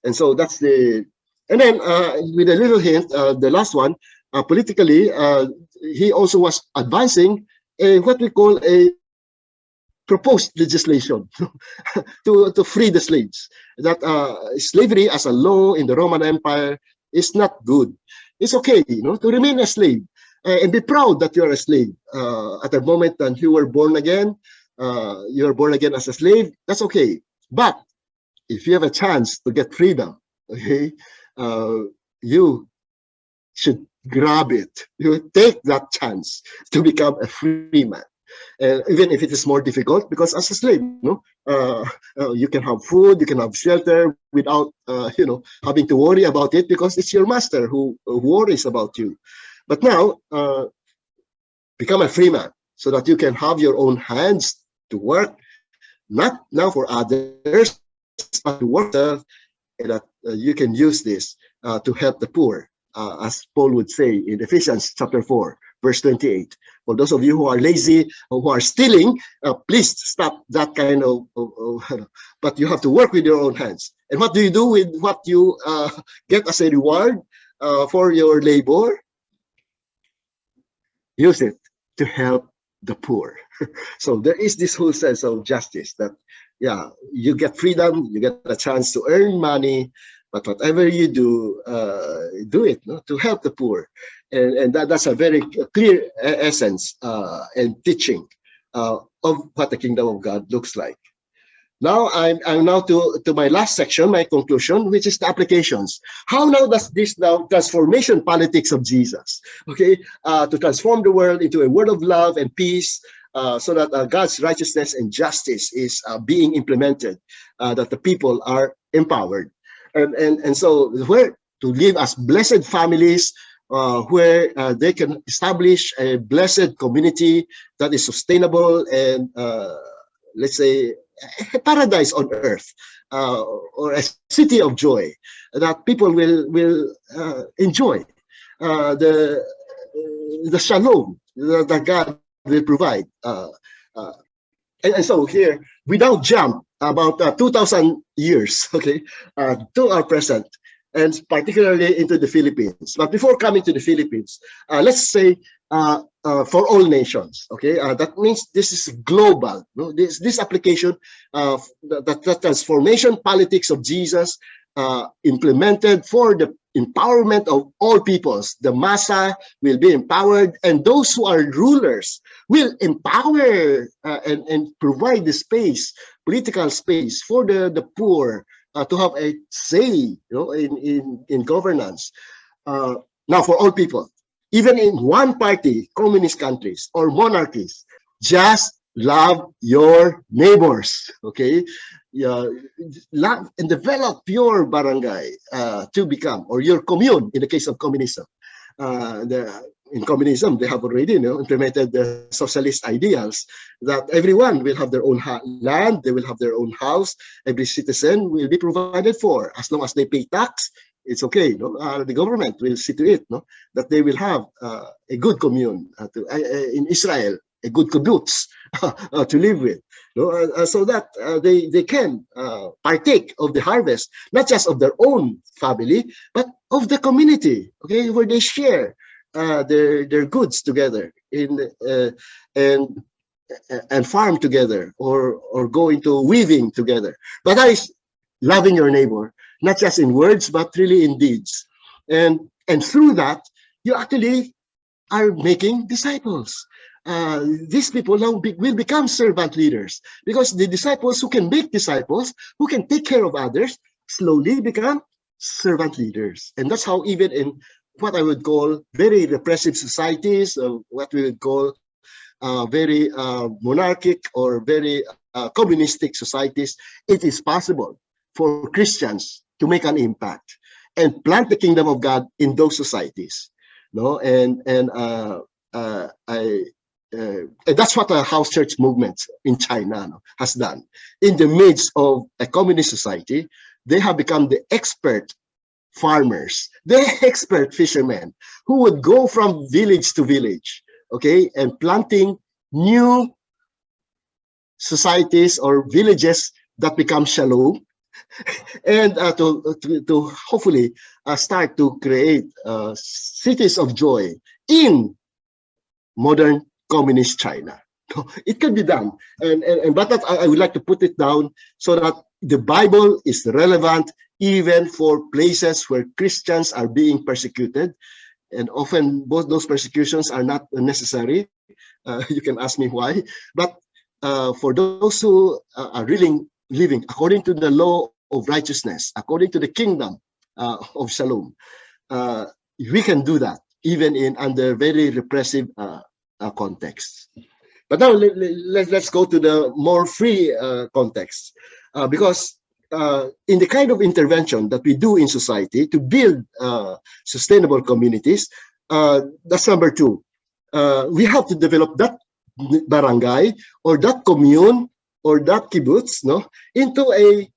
And so that's and then with a little hint, the last one, politically, he also was advancing what we call a proposed legislation to free the slaves. That slavery as a law in the Roman Empire is not good. It's okay, to remain a slave and be proud that you are a slave. At the moment that you were born again, you are born again as a slave. That's okay. But if you have a chance to get freedom, okay, you should grab it. You take that chance to become a free man. Even if it is more difficult, because as a slave, you can have food, you can have shelter without, having to worry about it, because it's your master who worries about you. But now, become a free man so that you can have your own hands to work, not now for others, but to work, and that you can use this to help the poor, as Paul would say in Ephesians chapter 4. Verse 28. For those of you who are lazy or who are stealing, please stop that kind of but you have to work with your own hands. And what do you do with what you get as a reward for your labor? Use it to help the poor. So there is this whole sense of justice that, yeah, you get freedom, you get a chance to earn money, but whatever you do it to help the poor. And that's a very clear essence and teaching of what the kingdom of God looks like. Now I'm now to my last section, my conclusion, which is the applications. How now does this transformation politics of Jesus, okay, to transform the world into a world of love and peace, so that God's righteousness and justice is being implemented, that the people are empowered. And so where to live as blessed families, where they can establish a blessed community that is sustainable and, let's say, a paradise on earth, or a city of joy that people will enjoy, the shalom that God will provide. And so here, we now jump about 2,000 years, okay, to our present, and particularly into the Philippines. But before coming to the Philippines, let's say for all nations, okay? That means this is global. This application of the transformation politics of Jesus implemented for the empowerment of all peoples. The massa will be empowered, and those who are rulers will empower and provide the space, political space, for the poor to have a say, in governance. Now, for all people, even in one party, communist countries or monarchies, just love your neighbors, okay? Love and develop your barangay to become, or your commune in the case of communism. In communism, they have already implemented the socialist ideals that everyone will have their own land, they will have their own house, every citizen will be provided for. As long as they pay tax, it's okay. The government will see to it that they will have a good commune in Israel, a good kibbutz to live with, so that they can partake of the harvest, not just of their own family, but of the community, okay, where they share their goods together and farm together, or go into weaving together. But that is loving your neighbor, not just in words, but really in deeds. And through that, you actually are making disciples. These people now will become servant leaders, because the disciples who can make disciples, who can take care of others, slowly become servant leaders. And that's how even in what I would call very repressive societies, what we would call very monarchic or very communistic societies, it is possible for Christians to make an impact and plant the kingdom of God in those societies. And that's what the house church movement in China has done. In the midst of a communist society, they have become the expert farmers, the expert fishermen, who would go from village to village, okay, and planting new societies or villages that become shalom, and to hopefully start to create cities of joy in modern communist China. It can be done, but that I would like to put it down so that the Bible is relevant even for places where Christians are being persecuted, and often both those persecutions are not necessary. You can ask me why, but for those who are really living according to the law of righteousness, according to the kingdom of Shalom, we can do that even in under very repressive contexts. But now let's go to the more free context, because in the kind of intervention that we do in society to build sustainable communities, that's number two. We have to develop that barangay or that commune or that kibbutz, into a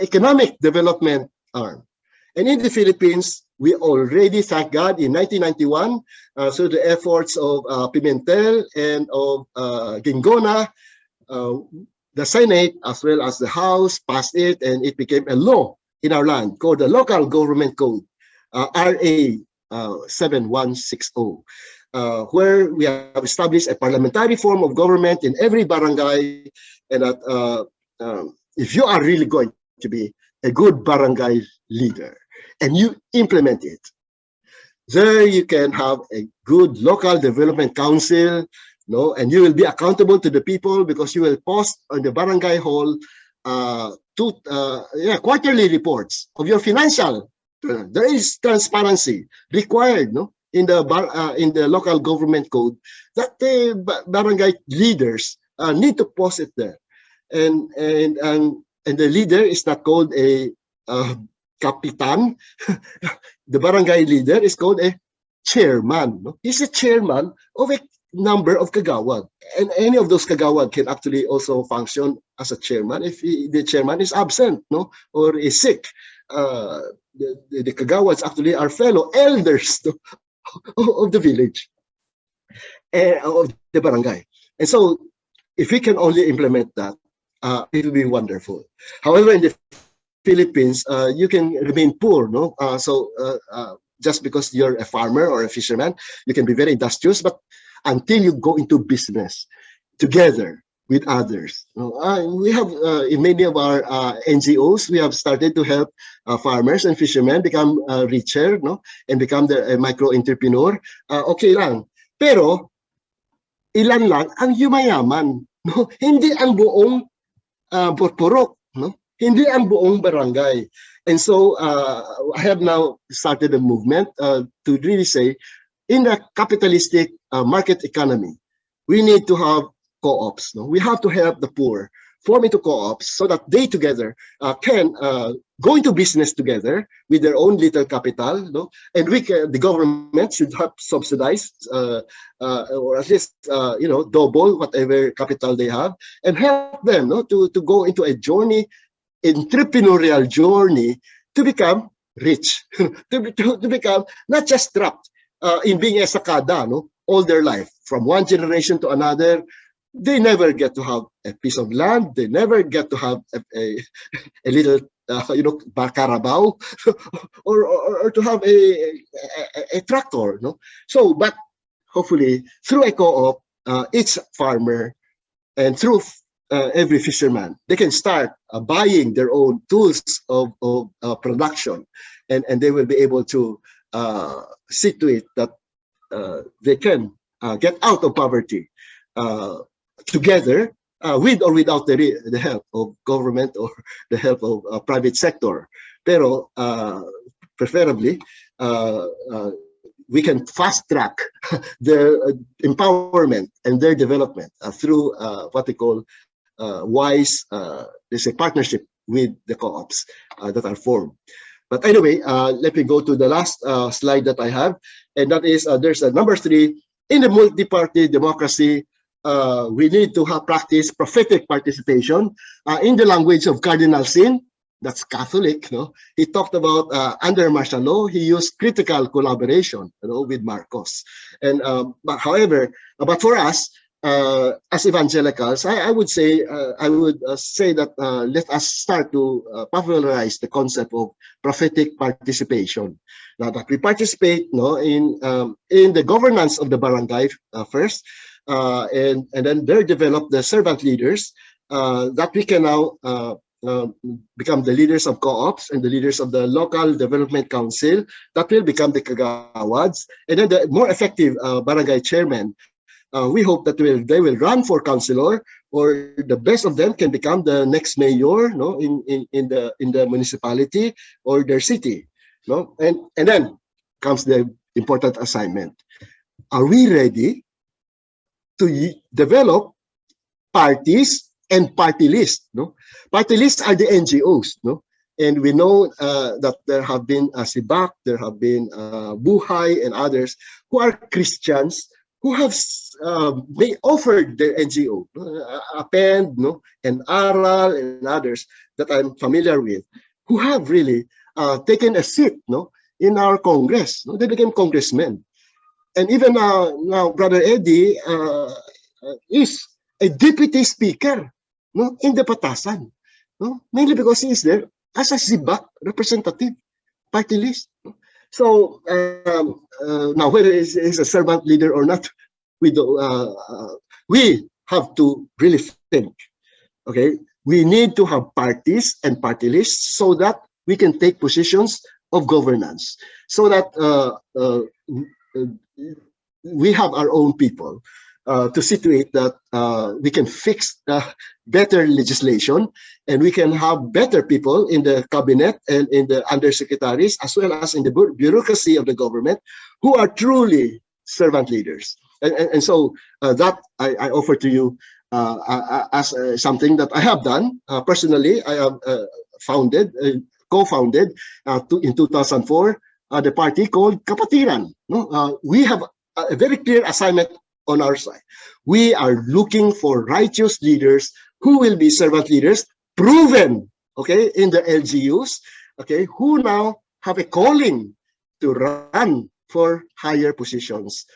economic development arm. And in the Philippines, we already, thank God, in 1991, through the efforts of Pimentel and of Gingona, the Senate as well as the House passed it, and it became a law in our land called the Local Government Code, RA 7160, where we have established a parliamentary form of government in every barangay, and that if you are really going to be a good barangay leader and you implement it, there you can have a good local development council, and you will be accountable to the people because you will post on the barangay hall quarterly reports of your financial. There is transparency required, in the local government code, that the barangay leaders need to post it there, and the leader is not called a kapitan. The barangay leader is called a chairman. He's a chairman of a number of kagawad, and any of those kagawad can actually also function as a chairman if the chairman is absent, or is sick. The kagawads actually are fellow elders of the village, of the barangay. And so if we can only implement that, it will be wonderful. However, in the Philippines, you can remain poor, just because you're a farmer or a fisherman, you can be very industrious, but until you go into business together with others. We have, in many of our NGOs, we have started to help farmers and fishermen become richer, and become the micro-entrepreneur. Okay lang. Pero, ilan lang ang yumayaman. Hindi ang buong purpurok. Hindi ang buong barangay. And so, I have now started a movement to really say, in a capitalistic market economy, we need to have co-ops. We have to help the poor form into co-ops so that they together can go into business together with their own little capital, and the government should help subsidize or at least double whatever capital they have, and help them to go into a journey, entrepreneurial journey, to become rich, to become not just trapped in being a sakada all their life, from one generation to another. They never get to have a piece of land. They never get to have a little, carabao, or to have a tractor. So, but hopefully through a co-op, each farmer and through every fisherman, they can start buying their own tools of production, and they will be able to see to it that they can get out of poverty together, with or without the help of government or the help of private sector. Pero preferably, we can fast track their empowerment and their development through what they call wise, there's a partnership with the co-ops that are formed. But anyway, let me go to the last slide that I have, and that is there's a number 3. In the multi-party democracy, we need to have practice prophetic participation. In the language of Cardinal Sin, that's Catholic, he talked about under martial law, he used critical collaboration, with Marcos. And but for us, as evangelicals, I would say say that let us start to popularize the concept of prophetic participation. Now that we participate, in the governance of the barangay first, and then there develop the servant leaders that we can now become the leaders of co-ops and the leaders of the local development council that will become the kagawads, and then the more effective barangay chairman. We hope that they will run for councilor, or the best of them can become the next mayor, in the municipality or their city, and then comes the important assignment. Are we ready to develop parties and party lists? Party lists are the NGOs, and we know that there have been Sibak, there have been Buhay and others who are Christians, who have they offered their NGO, Append, and Aral and others that I'm familiar with, who have really taken a seat, in our Congress. They became congressmen, and even now Brother Eddie is a deputy speaker, in the Patasan, mainly because he is there as a Sibak representative, party list. So now, whether he's a servant leader or not, we have to really think. Okay, we need to have parties and party lists so that we can take positions of governance, so that we have our own people to situate that we can fix better legislation, and we can have better people in the cabinet and in the undersecretaries, as well as in the bureaucracy of the government, who are truly servant leaders. And so that I offer to you as something that I have done personally. I have co-founded in 2004 the party called Kapatiran. We have a very clear assignment on our side. We are looking for righteous leaders who will be servant leaders, proven, okay, in the LGUs, who now have a calling to run for higher positions